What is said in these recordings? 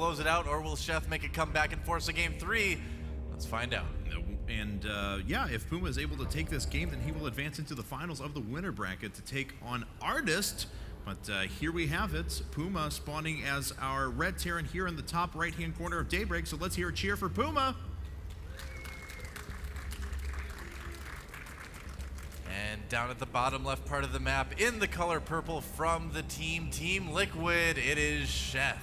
close it out, or will Sheth make a comeback and force a game 3? Let's find out. And yeah, if Puma is able to take this game, then he will advance into the finals of the winner bracket to take on Artist. But here we have it. Puma spawning as our red Terran here in the top right-hand corner of Daybreak. So let's hear a cheer for Puma. And down at the bottom left part of the map, in the color purple from the Team Liquid, it is Sheth.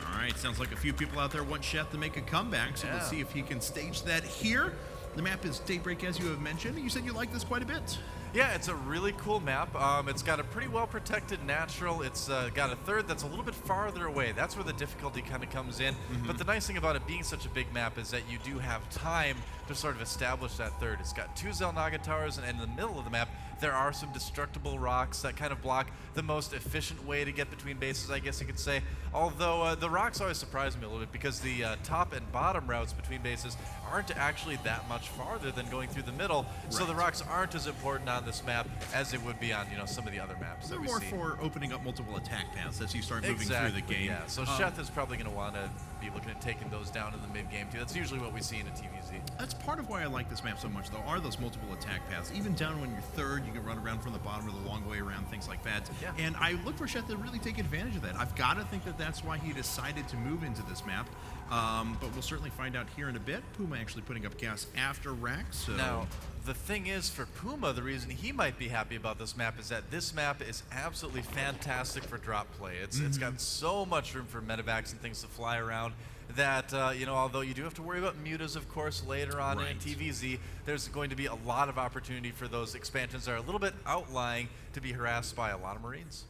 All right, sounds like a few people out there want Sheth to make a comeback, so let's see if he can stage that here. The map is Daybreak, as you have mentioned. You said you like this quite a bit. Yeah, it's a really cool map. It's got a pretty well-protected natural. It's got a third that's a little bit farther away. That's where the difficulty kind of comes in. But the nice thing about it being such a big map is that you do have time to sort of establish that third. It's got 2 Xel'Naga towers, and in the middle of the map, there are some destructible rocks that kind of block the most efficient way to get between bases, I guess you could say. Although the rocks always surprise me a little bit because the top and bottom routes between bases aren't actually that much farther than going through the middle. Right. So the rocks aren't as important on this map as they would be on, you know, some of the other maps. They're more for opening up multiple attack paths as you start moving through the game. Yeah, so Sheth is probably going to want to be looking at taking those down in the mid-game too. That's usually what we see in a TVZ. That's part of why I like this map so much, though, are those multiple attack paths. Even down when you're third, you can run around from the bottom or the long way around, things like that. Yeah. And I look for Sheth to really take advantage of that. I've got to think that that's why he decided to move into this map. But we'll certainly find out here in a bit. Puma actually putting up gas after Rack. So now, the thing is, for Puma, the reason he might be happy about this map is that this map is absolutely fantastic for drop play. It's got so much room for medevacs and things to fly around that, you know, although you do have to worry about mutas, of course, later on in TVZ, there's going to be a lot of opportunity for those expansions that are a little bit outlying to be harassed by a lot of Marines.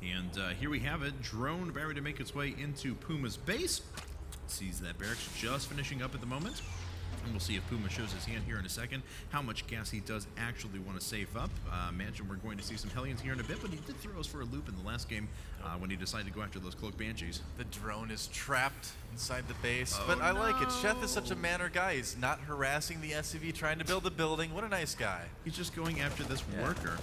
And here we have it. Drone about to make its way into Puma's base. Sees that barracks just finishing up at the moment. And we'll see if Puma shows his hand here in a second, how much gas he does actually want to save up. Imagine we're going to see some Hellions here in a bit, but he did throw us for a loop in the last game when he decided to go after those Cloak Banshees. The drone is trapped inside the base, but I like it. Sheth is such a manner guy. He's not harassing the SCV trying to build a building. What a nice guy. He's just going after this worker.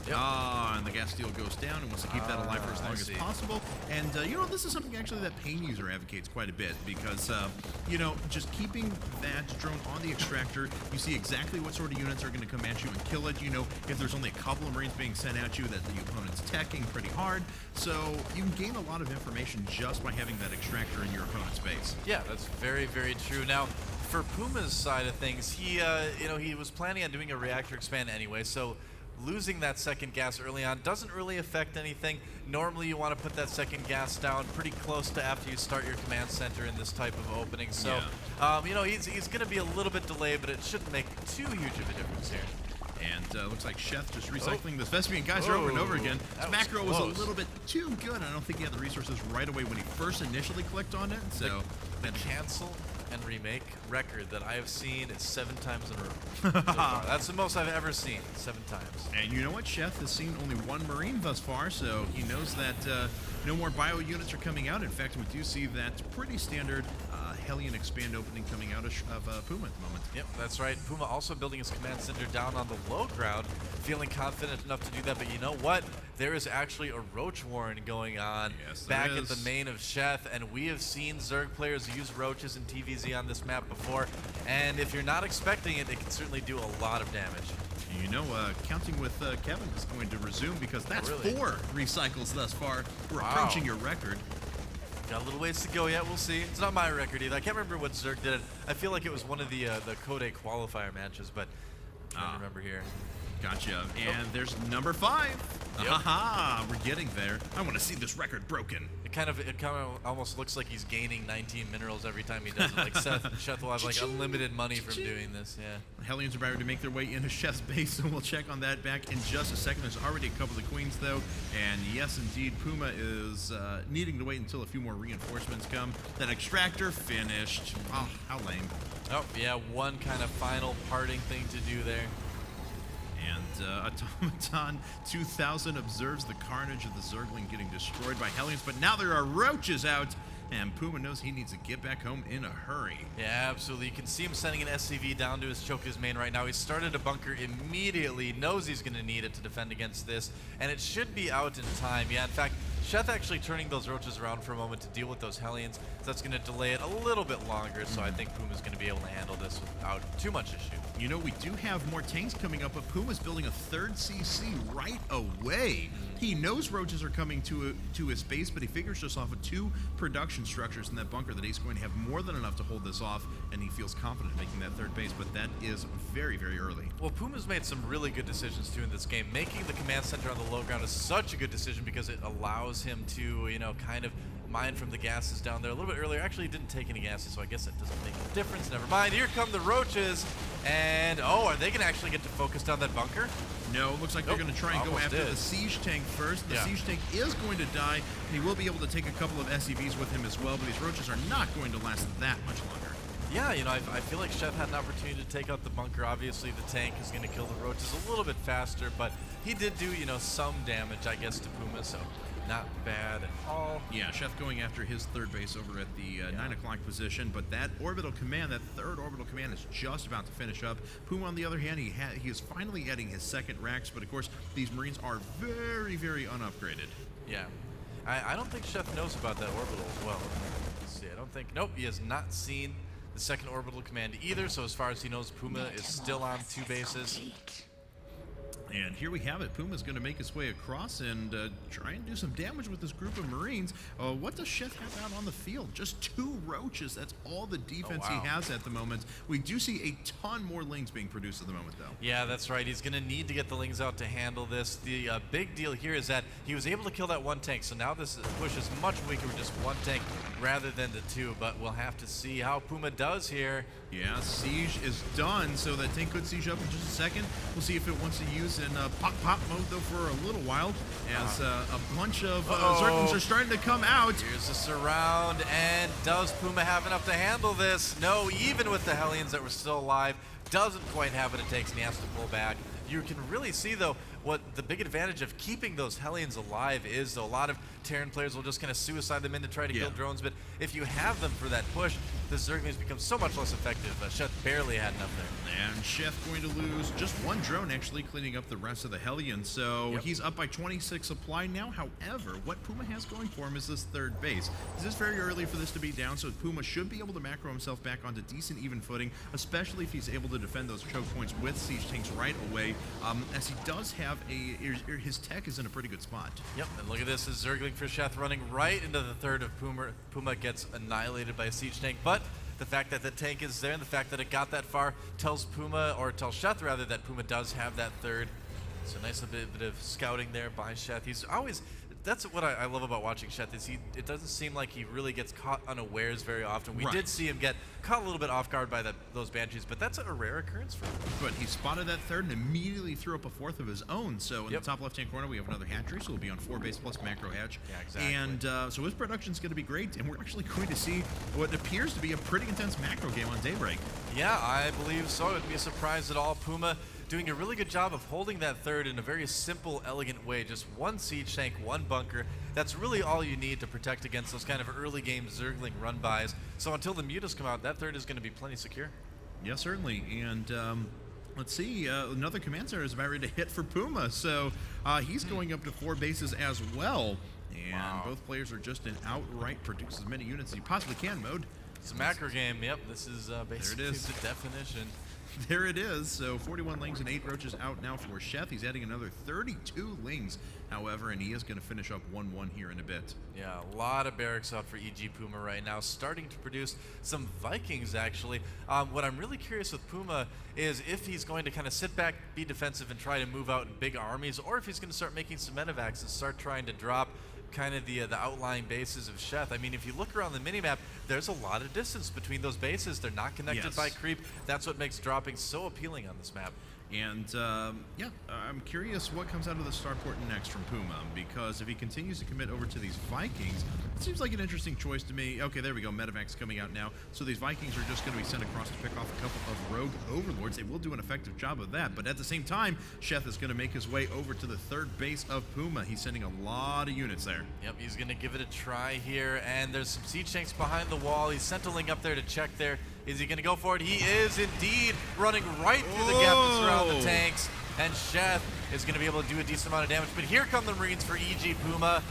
And the gas steel goes down and wants to keep that alive for as long as possible. And, you know, this is something actually that Pain User advocates quite a bit because, you know, just keeping that drone on the extractor, you see exactly what sort of units are going to come at you and kill it. You know, if there's only a couple of Marines being sent at you, that the opponent's teching pretty hard. So you can gain a lot of information just by having that extractor in your opponent's base. Yeah, that's very, very true. Now, for Puma's side of things, he, you know, he was planning on doing a reactor expand anyway, so losing that second gas early on doesn't really affect anything. Normally you want to put that second gas down pretty close to after you start your command center in this type of opening. So, you know, he's going to be a little bit delayed, but it shouldn't make too huge of a difference here. And looks like Sheth just recycling this Vespian geyser over and over again. His macro was a little bit too good. I don't think he had the resources right away when he first initially clicked on it. So the cancel and remake record that I have seen is 7 times in a row so far. That's the most I've ever seen, 7 times. And you know what? Sheth has seen only 1 Marine thus far, so he knows that no more bio units are coming out. In fact, we do see that pretty standard Hellion expand opening coming out of Puma at the moment. Yep, that's right. Puma also building his command center down on the low ground, feeling confident enough to do that. But you know what? There is actually a Roach Warren going on back at the main of Sheth, and we have seen Zerg players use Roaches in TVZ on this map before, and if you're not expecting it, it can certainly do a lot of damage. You know, counting with Kevin is going to resume because that's 4 recycles thus far. We're approaching your record. Got a little ways to go yet, we'll see. It's not my record either. I can't remember what Zerg did. I feel like it was one of the Code A qualifier matches, but I can't remember here. Gotcha. And there's number 5. We're getting there. I want to see this record broken. It kind of almost looks like he's gaining 19 minerals every time he does it. Like Sheth will have like unlimited money from doing this. Yeah. Hellions are about to make their way into Sheth's base, so we'll check on that back in just a second. There's already a couple of the queens though, and yes, indeed, Puma is needing to wait until a few more reinforcements come. That extractor finished. Oh, how lame. Oh yeah, one kind of final parting thing to do there. And Automaton 2000 observes the carnage of the Zergling getting destroyed by Hellions, but now there are Roaches out, and Puma knows he needs to get back home in a hurry. Yeah, absolutely. You can see him sending an SCV down to his Choka's main right now. He started a bunker immediately, knows he's going to need it to defend against this, and it should be out in time. Yeah, in fact, Sheth actually turning those roaches around for a moment to deal with those Hellions. So that's going to delay it a little bit longer. So I think Puma's going to be able to handle this without too much issue. You know, we do have more tanks coming up, but Puma's building a third CC right away. He knows roaches are coming to his base, but he figures just off of 2 production structures in that bunker that he's going to have more than enough to hold this off, and he feels confident making that third base, but that is very, very early. Well, Puma's made some really good decisions too in this game. Making the command center on the low ground is such a good decision because it allows him to, you know, kind of mine from the gases down there a little bit earlier. Actually, he didn't take any gases, so I guess it doesn't make a difference. Never mind. Here come the roaches, and oh, are they going to actually get to focus down that bunker? No, it looks like they're going to try and go after the siege tank first. The siege tank is going to die, and he will be able to take a couple of SCVs with him as well, but these roaches are not going to last that much longer. Yeah, you know, I feel like Sheth had an opportunity to take out the bunker. Obviously, the tank is going to kill the roaches a little bit faster, but he did do, you know, some damage, I guess, to Puma, so not bad at all. Yeah, Sheth going after his third base over at the 9 o'clock position, but that orbital command, that third orbital command is just about to finish up. Puma, on the other hand, he is finally adding his second Rax, but of course, these Marines are very, very unupgraded. Yeah. I don't think Sheth knows about that orbital as well. Let's see, I don't think, nope, he has not seen the second orbital command either, so as far as he knows, Puma is still on 2 bases. And here we have it. Puma's going to make his way across and try and do some damage with this group of Marines. What does Sheth have out on the field? Just 2 roaches. That's all the defense he has at the moment. We do see a ton more lings being produced at the moment, though. Yeah, that's right. He's going to need to get the lings out to handle this. The big deal here is that he was able to kill that 1 tank, so now this push is much weaker with just 1 tank rather than the 2, but we'll have to see how Puma does here. Yeah, siege is done, so that tank could siege up in just a second. We'll see if it wants to use in pop mode, though, for a little while, as a bunch of Zerglings are starting to come out. Here's a surround, and does Puma have enough to handle this? No, even with the Hellions that were still alive, doesn't quite have what it takes, and he has to pull back. You can really see, though, what the big advantage of keeping those Hellions alive is, though. A lot of Terran players will just kind of suicide them in to try to kill drones, but if you have them for that push, the Zerglings become so much less effective. Sheth barely had enough there. And Sheth going to lose just 1 drone, actually, cleaning up the rest of the Hellions, so he's up by 26 supply now. However, what Puma has going for him is this third base. This is very early for this to be down, so Puma should be able to macro himself back onto decent even footing, especially if he's able to defend those choke points with siege tanks right away, as he does have his tech is in a pretty good spot. Yep, and look at this, is Zergling for Sheth running right into the third of Puma. Puma gets annihilated by a siege tank, but the fact that the tank is there and the fact that it got that far tells Puma, or tells Sheth rather, that Puma does have that third. So nice bit of scouting there by Sheth. He's always, that's what I love about watching Sheth, is it doesn't seem like he really gets caught unawares very often. We did see him get caught a little bit off guard by those Banshees, but that's a rare occurrence for him. But he spotted that third and immediately threw up a 4th of his own. So in the top left-hand corner, we have another hatchery, so we'll be on 4 base plus macro hatch. Yeah, exactly. And so his production's going to be great, and we're actually going to see what appears to be a pretty intense macro game on Daybreak. Yeah, I believe so. It wouldn't be a surprise at all. Puma doing a really good job of holding that third in a very simple, elegant way. Just 1 siege tank, 1 bunker. That's really all you need to protect against those kind of early game Zergling run-bys. So until the mutas come out, that third is going to be plenty secure. Yeah, certainly. And let's see, another command center is about ready to hit for Puma. So he's going up to 4 bases as well. And both players are just in outright produce as many units as you possibly can mode. It's a macro game. Yep, this is basically the definition. There it is. So 41 lings and 8 roaches out now for Sheth. He's adding another 32 lings, however, and he is going to finish up 1-1 here in a bit. Yeah, a lot of barracks out for EG Puma right now, starting to produce some Vikings, actually. What I'm really curious with Puma is if he's going to kind of sit back, be defensive, and try to move out in big armies, or if he's going to start making some medevacs and start trying to drop kind of the outlying bases of Sheth. I mean, if you look around the minimap, there's a lot of distance between those bases. They're not connected by creep. That's what makes dropping so appealing on this map. And yeah, I'm curious what comes out of the starport next from Puma, because if he continues to commit over to these Vikings, it seems like an interesting choice to me. Okay, there we go, medevac's coming out now. So these Vikings are just going to be sent across to pick off a couple of rogue overlords. They will do an effective job of that, but at the same time, Sheth is going to make his way over to the third base of Puma. He's sending a lot of units there. Yep, he's going to give it a try here, and there's some siege tanks behind the wall. He's sent a link up there to check there. Is he going to go for it? He is indeed, running right through the gap that's around the tanks, and Sheth is going to be able to do a decent amount of damage. But here come the Marines for EG Puma.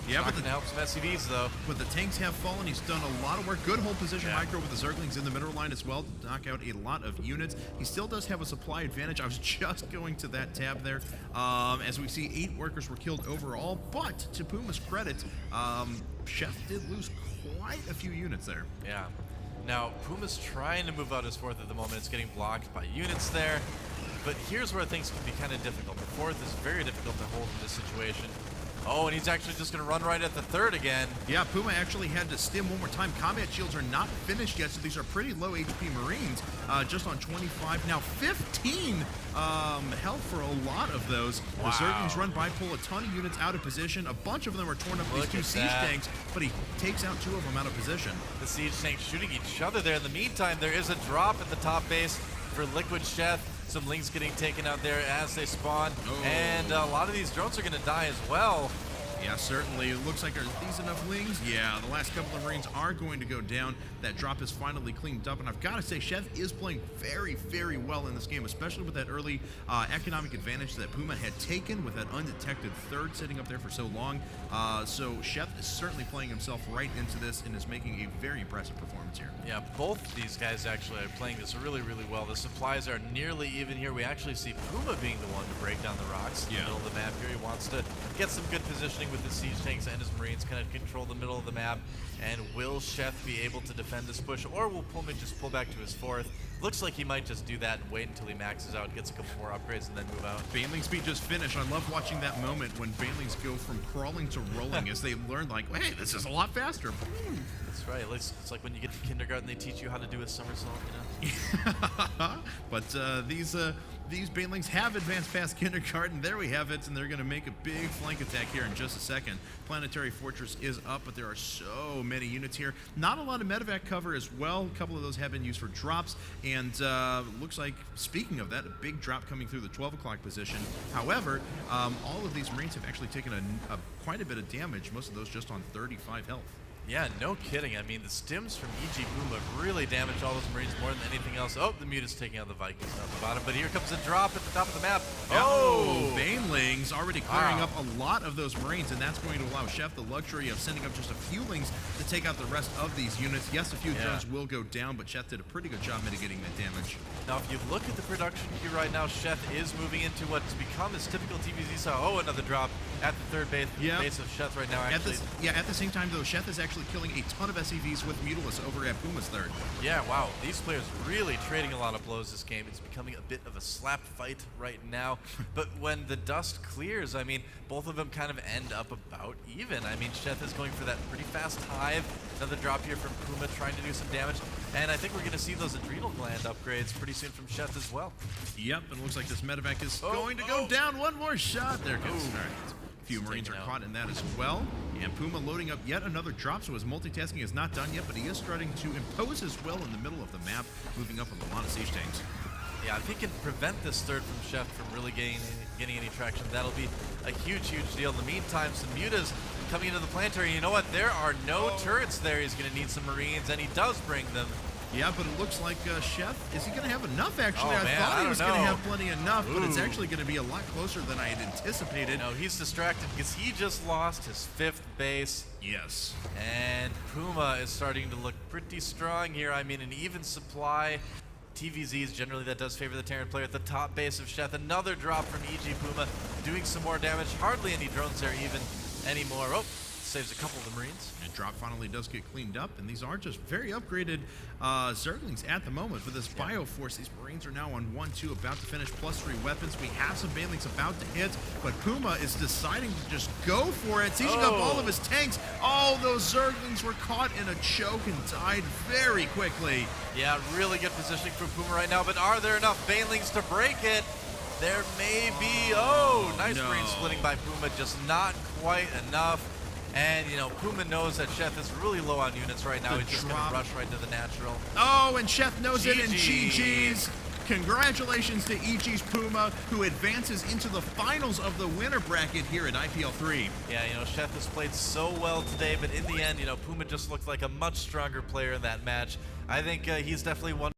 Yeah, but to help some SCVs though. But the tanks have fallen. He's done a lot of work. Good hold position micro with the Zerglings in the middle line as well to knock out a lot of units. He still does have a supply advantage. I was just going to that tab there. As we see, 8 workers were killed overall, but to Puma's credit, Sheth did lose quite a few units there. Yeah. Now, Puma's trying to move out his 4th at the moment. It's getting blocked by units there. But here's where things can be kind of difficult. The 4th is very difficult to hold in this situation. Oh, and he's actually just going to run right at the 3rd again. Yeah, Puma actually had to stim one more time. Combat shields are not finished yet, so these are pretty low HP Marines, just on 25. Now 15 health for a lot of those. Wow. The Zerglings run by, pull a ton of units out of position. A bunch of them are torn up with these 2 siege tanks, but he takes out 2 of them out of position. The siege tanks shooting each other there. In the meantime, there is a drop at the top base for Liquid Sheth. Some Lings getting taken out there as they spawn, and a lot of these drones are going to die as well. Yeah, certainly. It looks like, are these enough Lings? Yeah, the last couple of Marines are going to go down. That drop is finally cleaned up, and I've got to say, Sheth is playing very, very well in this game, especially with that early economic advantage that Puma had taken with that undetected 3rd sitting up there for so long. So Sheth is certainly playing himself right into this and is making a very impressive performance here. Yeah, both these guys actually are playing this really, really well. The supplies are nearly even here. We actually see Puma being the one to break down the rocks in the middle of the map here. He wants to get some good positioning with his siege tanks and his Marines, kind of control the middle of the map. And will Sheth be able to defend this push, or will Puma just pull back to his 4th? Looks like he might just do that and wait until he maxes out, gets a couple more upgrades, and then move out. Baneling speed just finished. I love watching that moment when Banelings go from crawling to rolling as they learn, like, hey, this is a lot faster. That's right. It's like when you get to kindergarten, they teach you how to do a somersault, you know? But these Banelings have advanced past kindergarten. There we have it, and they're going to make a big flank attack here in just a second. Planetary Fortress is up, but there are so many units here. Not a lot of medevac cover as well. A couple of those have been used for drops, and looks like, speaking of that, a big drop coming through the 12 o'clock position. However, all of these Marines have actually taken quite a bit of damage, most of those just on 35 health. Yeah, no kidding. I mean, the stims from EG Puma really damaged all those Marines more than anything else. Oh, the Muta's taking out the Vikings at the bottom, but here comes a drop at the top of the map. Oh, Banelings already clearing up a lot of those Marines, and that's going to allow Sheth the luxury of sending up just a few Lings to take out the rest of these units. Yes, a few drones will go down, but Sheth did a pretty good job mitigating that damage. Now, if you look at the production queue right now, Sheth is moving into what's become his typical TVZ style. Oh, another drop at the 3rd base of Sheth right now, actually. At the same time, though, Sheth is actually killing a ton of SCVs with Mutilus over at Puma's 3rd. Yeah, wow. These players really trading a lot of blows this game. It's becoming a bit of a slap fight right now. But when the dust clears, I mean, both of them kind of end up about even. I mean, Sheth is going for that pretty fast hive. Another drop here from Puma trying to do some damage. And I think we're going to see those adrenal gland upgrades pretty soon from Sheth as well. Yep, and it looks like this medevac is going to go down. One more shot. There goes. All right. A few Marines are caught in that as well. And Puma loading up yet another drop, so his multitasking is not done yet, but he is starting to impose his will in the middle of the map, moving up with a lot of siege tanks. Yeah, if he can prevent this 3rd from Sheth from really getting any traction, that'll be a huge, huge deal. In the meantime, some Mutas coming into the planetary. You know what? There are no turrets there. He's going to need some Marines, and he does bring them. Yeah, but it looks like Sheth, is he going to have enough, actually? Oh, I thought he was going to have know. plenty enough, but it's actually going to be a lot closer than I had anticipated. No, he's distracted because he just lost his 5th base. Yes. And Puma is starting to look pretty strong here. I mean, an even supply. TVZs, generally that does favor the Terran player. At the top base of Sheth, another drop from EG Puma, doing some more damage. Hardly any drones there even anymore. Oh, saves a couple of the Marines. And drop finally does get cleaned up, and these are just very upgraded Zerglings at the moment. For this Bioforce, these Marines are now on 1-2, about to finish, +3 weapons. We have some Banelings about to hit, but Puma is deciding to just go for it, seizing up all of his tanks. All those Zerglings were caught in a choke and died very quickly. Yeah, really good positioning from Puma right now, but are there enough Banelings to break it? There may be. Oh, nice Marine splitting by Puma, just not quite enough. And, you know, Puma knows that Sheth is really low on units right now. He's just going to rush right to the natural. Oh, and Sheth knows it, and GG's. Congratulations to EG's Puma, who advances into the finals of the winner bracket here at IPL 3. Yeah, you know, Sheth has played so well today, but in the end, you know, Puma just looked like a much stronger player in that match. I think he's definitely one